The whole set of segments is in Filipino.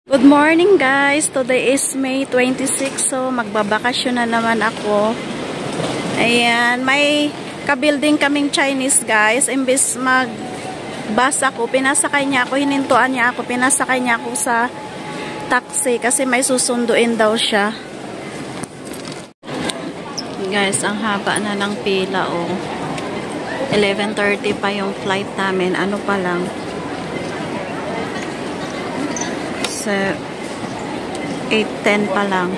Good morning guys! Today is May 26, so magbabakasyon na naman ako. Ayan, may ka-building kaming Chinese guys. Imbis mag-bus ako, pinasakay niya ako, hinintuan niya ako, pinasakay niya ako sa taxi kasi may susunduin daw siya. Guys, ang haba na ng pila oh. 11:30 pa yung flight namin, ano pa lang. So, 8:10 pa lang.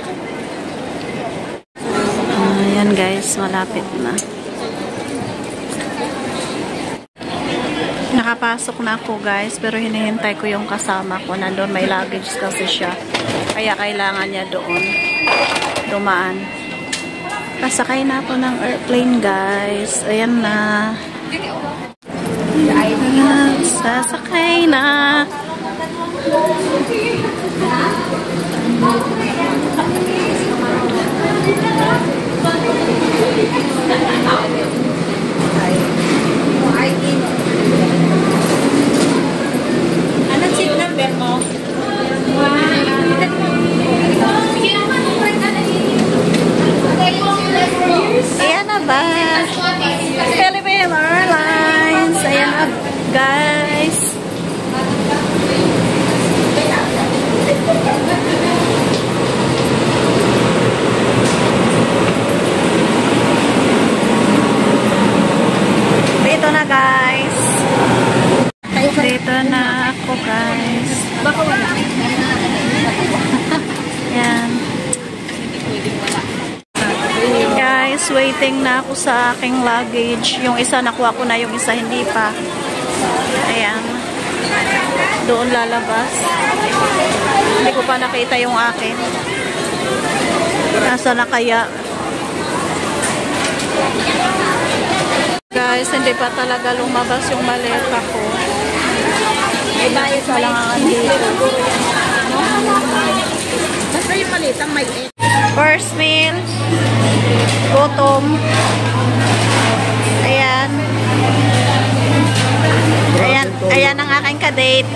Ayan guys, malapit na. Nakapasok na ako guys, pero hinihintay ko yung kasama ko. Nandun may luggage kasi siya. Kaya kailangan niya doon dumaan. Pasakay na ako ng airplane guys. Ayan na. Sasakay na. Anong seat number mo? Ayan na ba? Philippine Airlines. Ayan na guys. Dito na guys. Dito na ako guys. Baka wala. Yan. Guys, waiting na ako sa aking luggage. Yung isa nakuha ko na, yung isa hindi pa. Ayan. Doon lalabas. Hindi ko pa nakita yung akin. Nasa na kaya? Guys, hindi pa talaga lumabas yung maleta ko. May bayad Isa lang ang andito. Basta yung malitang may egg. First meal. Gutom. Ayan. Ayan ang aking kadate.